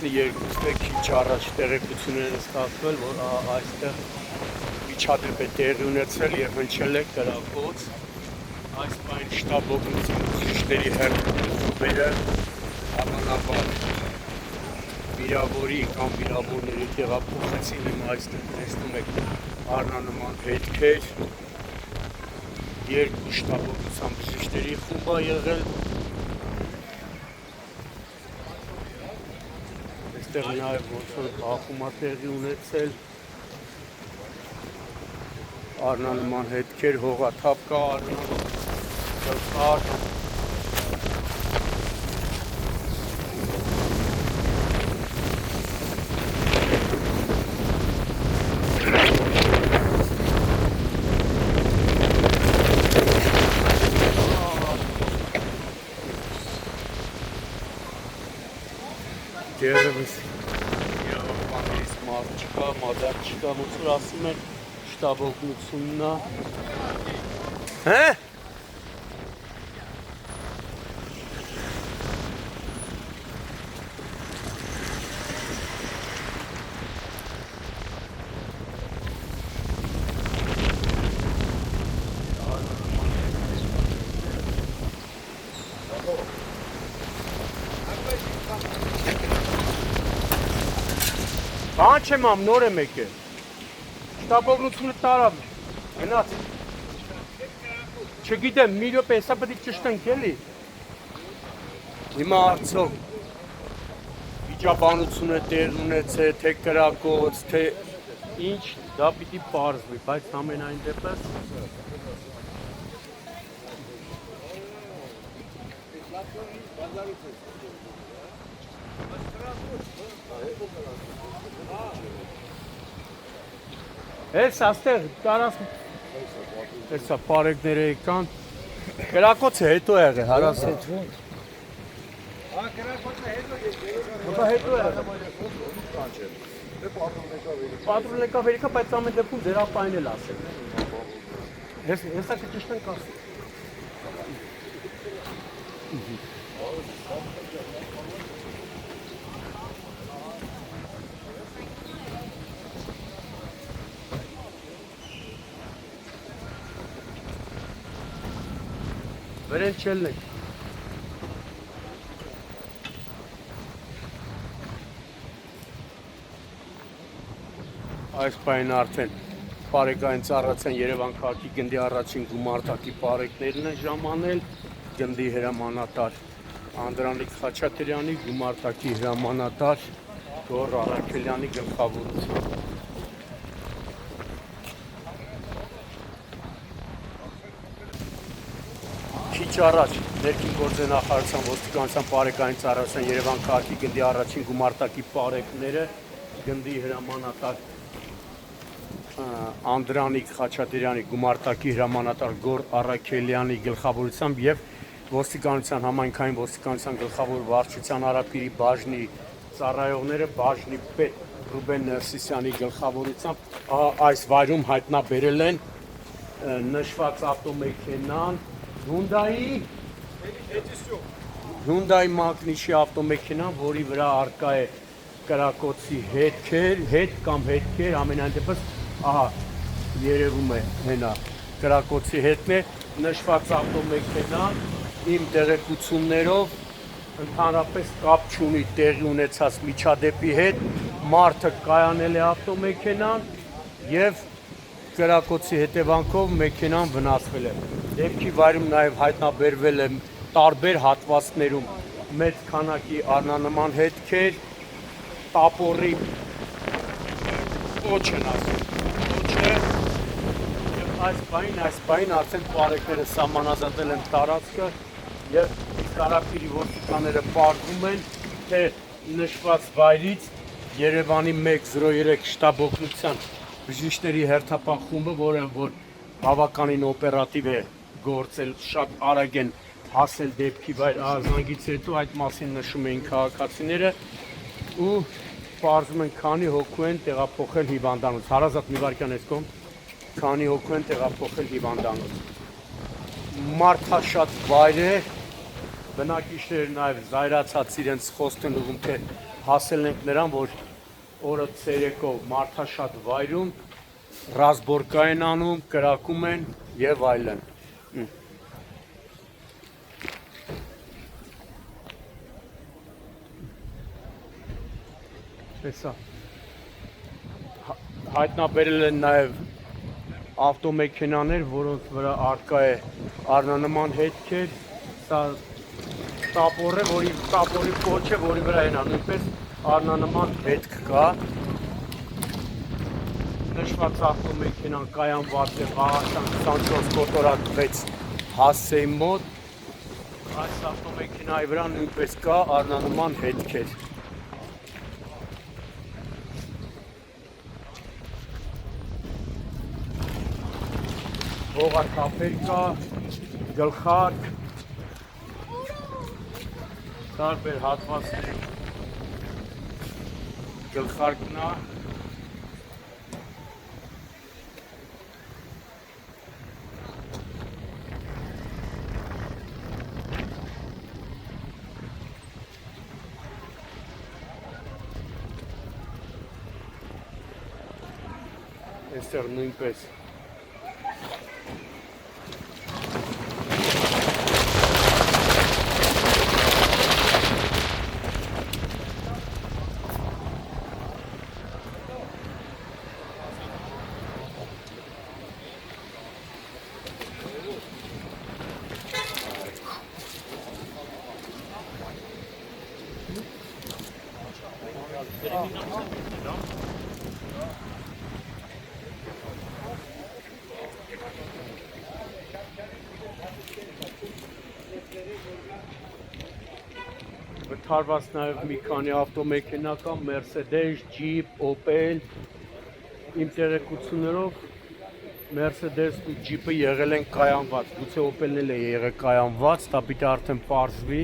12-ն է քիչ առաջ տեղեկություն են ստացվել, որ այստեղ միջադեպ է տեղի ունեցել եւ հնչել է կրակոց։ Այս բան շտաբ օգնության ուսուցիչների հերթապահները հավանաբար վիրավորի կամ վիրավորների տեղափոխեցին, հիմա այստեղ տեսնում եք առնանման հետքեր, երկու շտաբ օգնության ուսուցիչների խումբ է եղել։ Այստեղ նաև ոնց որ բախում է տեղի ունեցել, առնանման հետքեր, հողաթափ կա, գլխար։ Դերևս իրավապաններից մարդ չկա, մադար չկա, ոնց որ ասում են շտաբ օգնությունն է։ Հե՞։ Բան չեմ ամ, նոր եմ եկել։ Շտաբ օգնությունը տարավ, գնաց։ Չգիտեմ, մի րոպե, հեսա պետք է ճշտենք էլի։ Հիմա արդյոք վիճաբանությունը տեղ ունեցել, թե կրակոց, թե ինչ, դա պիտի պարզվի, բայց ամենայն դեպս Ես աստեղ տարած տեսա պարեկները եկան, կրակոցը հետո եղե, հարաս հետ։ Կրակոցը հետո հետո եղե։ Պատրոն եկավ երիքա, բայց ամեն դեպքում ձեր ապային էլ ասել։ Հեսա կճշտենք ասել։ Վերել չելնեք։ Այս պայն արդեն պարեկային ծառացան Երևան քաղաքի գնդի առաջին գումարտակի պարեկներն են ժամանել, գնդի հրամանատար Անդրանիկ Խաչատրյանի, գումարտակի հրամանատար Գոռ Արաքելյանի գլխավորությամբ։ Քիչ առաջ ներքին գործերի նախարարության ոստիկանության պարեկային ծառայության Երևան քաղաքի գնդի առաջին գումարտակի պարեկները գնդի հրամանատար Անդրանիկ Խաչատրյանի, գումարտակի հրամանատար Գոռ Արաքելյանի գլխավորությամբ եւ ոստիկանության համայնքային ոստիկանության գլխավոր վարչության Արապիրի բաժնի ծառայողները բաժնի պետ Ռուբեն Ներսիսյանի գլխավորությամբ այս վայրում հայտնաբերել են նշված ավտոմեքենան Hyundai Magnich ավտոմեքենան, որի վրա արկա է կրակոցի հետքեր, ամենայն դեպս, ահա, երևում է հենա կրակոցի հետն է, նշված ավտոմեքենան, իմ տեղեկություններով, ընդհանրապես կապ չունի տեղի ունեցած միջադեպի հետ, մարդը կայանել է ավտոմեքենան և կրակոցի հետևանքով մեքենան վնասվել է։ Դեպքի վայրում նաև հայտնաբերվել է տարբեր հատվածներում մեծ քանակի առնանման հետքեր, տապորի պոչ են ասում, պոչ է, և այս բային արդեն պարեկները սահմանազատել են տարածքը և Կարապիրի ոստիկանները պարզում են, թե նշված վայրից Երևանի 103 շտաբ օգնության բժիշկների հերթապահ խումբը, որը բավականին օպերատիվ է գործել, շատ արագ են հասել դեպքի վայր, զանգից հետո այդ մասին նշում էին քաղաքացիները ու պարզում են քանի հոգու են տեղափոխել հիվանդանոց, հարազատ մի վարքյան ես կողմ, քանի հոգու են տեղափոխել հիվանդանոց։ Մարդաշատ վայր է, բնակիչները նաև զայրացած իրենց խոսք են ուղղում, թե հասել ենք նրան, որ օրը ցերեկով մարդաշատ վայրում ռազմորկա են անում, կրակում են եւ այլն։ Տեսա։ Հայտնաբերել են նաեւ ավտոմեքենաներ, որոնց վրա արկա է առնանման հետքեր, սա տապոր է, տապորի կոչ է, որի վրա են նույնպես առնանման հետք կա։ Նշված ավտոմեքենան կայանված է Ղաղաստան 24 կոտորակ 6 հասցեի մոտ, այս ավտոմեքենայի վրա նույնպես կա առնանման հետքեր։ Ողաթափեր կա, գլխարկ, տարբեր հատվածների գլխարկն է։ Այստեղ նույնպես վթարված նաև մի քանի ավտոմեքենա կա, Mercedes, Jeep, Opel, իմ տեղեկություններով Mercedes-ն ու Jeep-ը եղել են կայանված, գուցե Opel-ն էլ է եղել կայանված, դա պիտի արդեն պարզվի։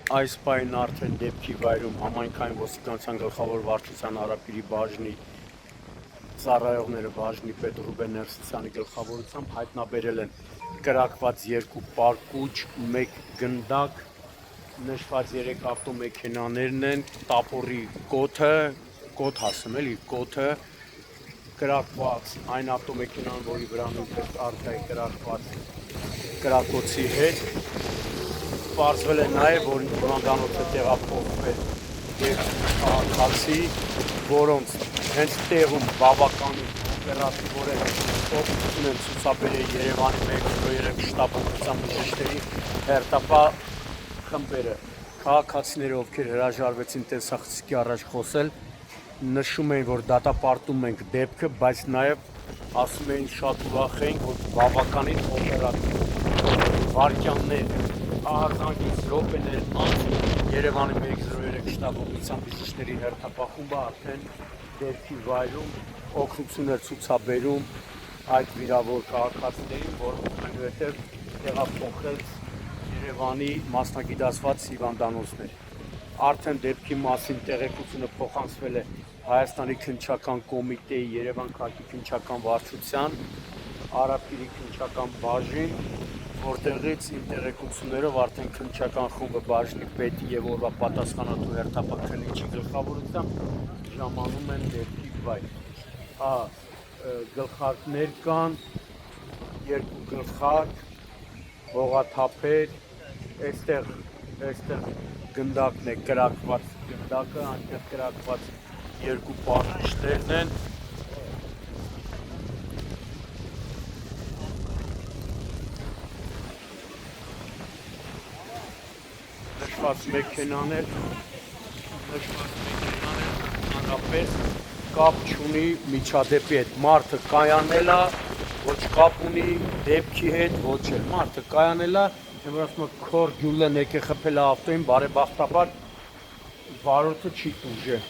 այս պայն արդեն դեպքի վայրում համայնքային ոստիկանության գլխավոր վարչության Արապիրի բաժնի ծառայողները բաժնի պետ Ռուբեն Ներսիսյանի գլխավորությամբ հայտնաբերել են կրակված 2 պարկուճ, 1 գնդակ, նշված 3 ավտոմեքենաներն են, տապորի կոթ ասեմ էլի, կոթը կրակված այն ավտոմեքենան, որի վրա նույնպես առկա է կրակված կրակոցի հետ։ Պարզվել է նաև, որ հիվանդանոցը տեղափոխվել եւ քաղաքացի, որոնց հենց տեղում բավականին օպերատիվորեն օգնություն են ցուցաբերել Երևանի 103 շտաբության բժիշկների հերթապահ խմբերը։ Քաղաքացիները, ովքեր հրաժարվեցին տեսախցիկի առաջ խոսել, նշում էին, որ դատապարտում ենք դեպքը, բայց նաև ասում էին շատ ուրախ էին, որ բավականին օպերատիվ վարկյաններ ահազանգից րոպեներ անց Երևանի 103 շտաբության բժիշկների հերթապահումը արդեն դեպքի վայրում օգնություն էր ցուցաբերում այդ վիրավոր քաղաքացիներին, որոնց այնուհետև տեղափոխեց Երևանի մասնագիտացված հիվանդանոցներ։ Արդեն դեպքի մասին տեղեկությունը փոխանցվել է Հայաստանի քննչական կոմիտեի Երևան քաղաքի քննչական վարչության Արապիրի քննչական բաժին, որտեղից իմ տեղեկություններով արդեն քննչական խումբը բաժնի պետի եւ օրվա պատասխանատու հերթապահ քննիչի գլխավորությամբ ժամանում են դեպքի վայր։ Գլխարկներ կան, 2 գլխարկ, հողաթափեր, այստեղ գնդակն է, կրակված գնդակը, այնտեղ կրակված 2 պարկուճներն են։ Նշված մեքենաներ ընդհանրապես կապ չունի միջադեպի հետ։ Մարդը կայանել է, ոչ կապ ունի դեպքի հետ, ոչ էլ։ Մարդը կայանել է, որ ասում է քոր գյուլեն եկե խփել է ավտոյին, բարեբախտաբար վարորդը չի տուժել։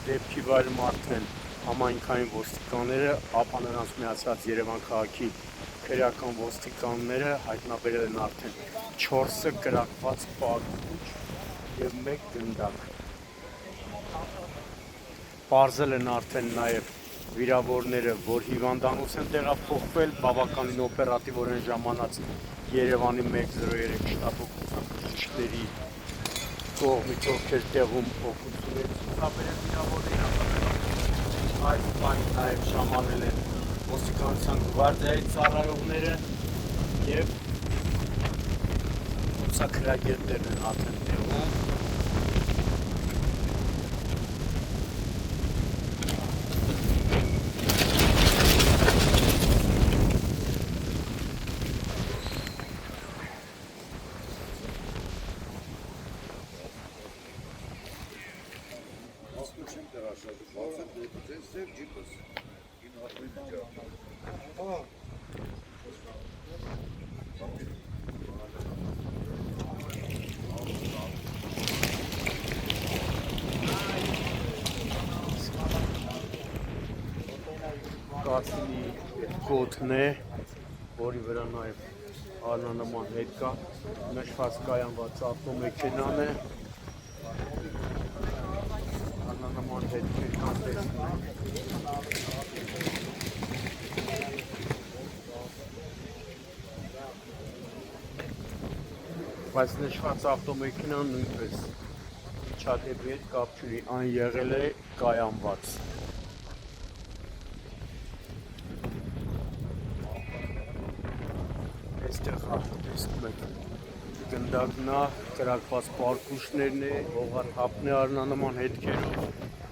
դեպքի վայրում արդեն համայնքային ոստիկանները, ապա նրանց միացած Երևան քաղաքի քրեական ոստիկանները հայտնաբերել են արդեն 4-ը կրակված պարուհուչ եւ 1 գնդակ։ Պարզել են արդեն նաեւ վիրավորները, որ հիվանդանոց են տեղափոխվել, բավականին օպերատիվորեն ժամանած Երևանի 103 շտաբօգնության բժիշկների կողմից, ովքեր տեղում օգնություն են ցուցաբերել վիրավորներին, այս բանը նաև ժամանել են ոստիկանության գվարդիայի ծառայողները եւ ցուցակրագետներն են արդեն տեղում։ Կացինի կոթն է, որի վրա նաև արնանման հետ կա, նշված կայանված ավտոմեքենան է, արնանման հետքեր կան տեսնում բայց նշված ավտոմեքենան նույնպես միջադեպի հետ կապ չունի, այն եղել է կայանված։ Այստեղ տեսնում եք գնդակնա կրակված պարկուշներն է, հողարհապն է արնանման հետքերով։